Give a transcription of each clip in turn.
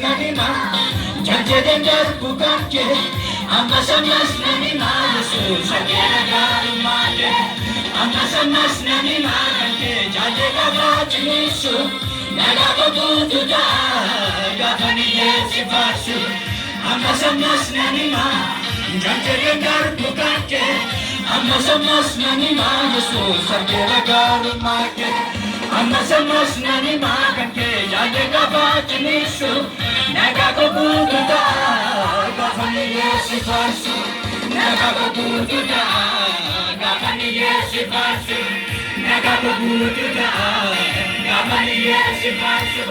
nanima Janjeden darbukan ke Ammas nanima Yesus agera garumate Ammas nanima Kante jadega bajnisu Naga kobutuda Gafani yesi farsu Ammas nanima Janjeden darbukan ke Ammas nanima Yesus agera garumate Ammas nanima Kante jadega bajnisu Naga kobutuda Gafani yesi farsu Naga kobutuda Gafani yesi farsu Naga kobutuda Gafani yesi farsu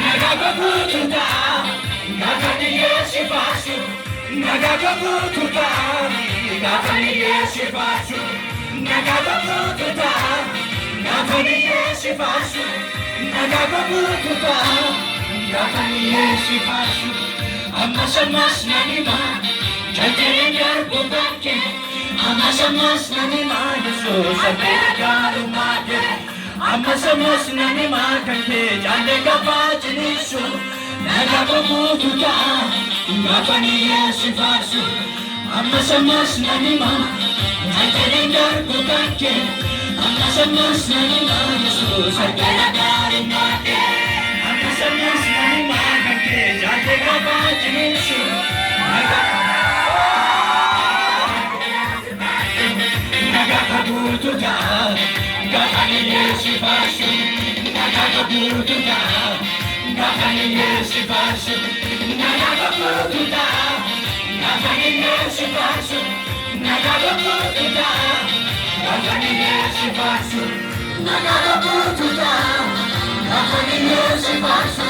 Naga kobutuda Gafani yesi farsu Naga kobutuda Gafani yesi farsu Naga kobutuda Gafani yesi farsu Naga kobutuda Gafani yesi farsu Ammas nanima Janjeren darbukan ke Ammas nanima Yesus agera garumate Ammas nanima Kante jadega bajnisu Naga kobutuda Gafani yesi farsu Ammas nanima Janjeren darbukan ke Ammas nanima Yesus agera garumate Ammas nanima Kante jadega bajnisu Naga kobutuda Gafani yesi farsu Naga kobutuda Gafani yesi farsu Naga kobutuda Gafani yesi farsu Naga kobutuda Gafani yesi farsu Naga kobutuda Gafani yesi farsu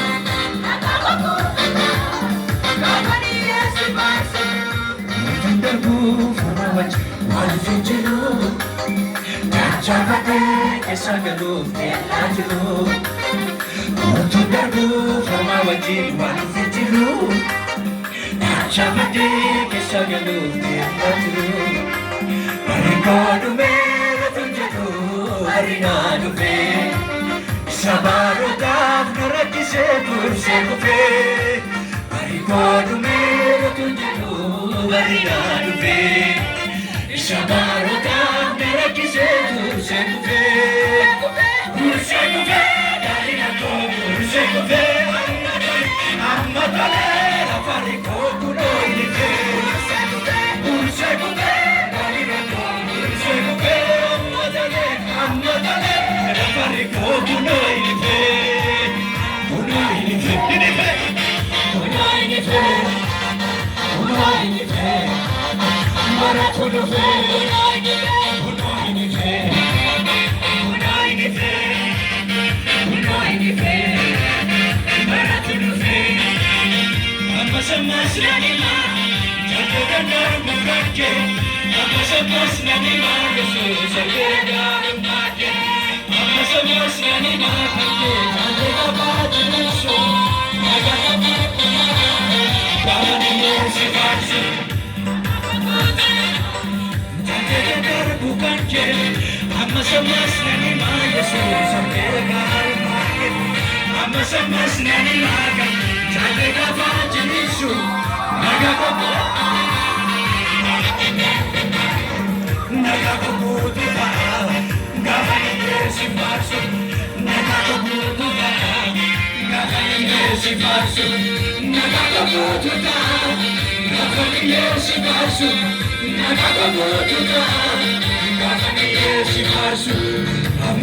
Naga kobutuda Gafani yesi farsu Darbu farawaj walfijiru Jabate kesagalu felajiru Darbu farawaj walfijiru Jabate kesagalu felajiru Arikadu mera tunjaru arinadu fe Sabaru daf narakise turse kufe Arikadu mera tunjaru arinadu fe Sabaru daf narakise turse kufe Turse kufe Darinato turse kufe Amma talera farikodu loilife Turse kufe Darinato turse kufe Amma talera farikodu loilife Loilife Loilife Loilife Maratunufe Loilife Loilife Loilife Maratunufe Ammas nanima Janjeren darbukan ke Ammas nanima Yesus agera garumate Ammas nanima Kante jadega bajnisu Naga kobutuda Gafani yesi farsu Janjeren darbukan ke Ammas nanima Yesus agera garumate Ammas nanima Jadega bajnisu Naga kobutuda Gafani yesi farsu Naga kobutuda Gafani yesi farsu Naga kobutuda Gafani yesi farsu Naga kobutuda Gafani yesi farsu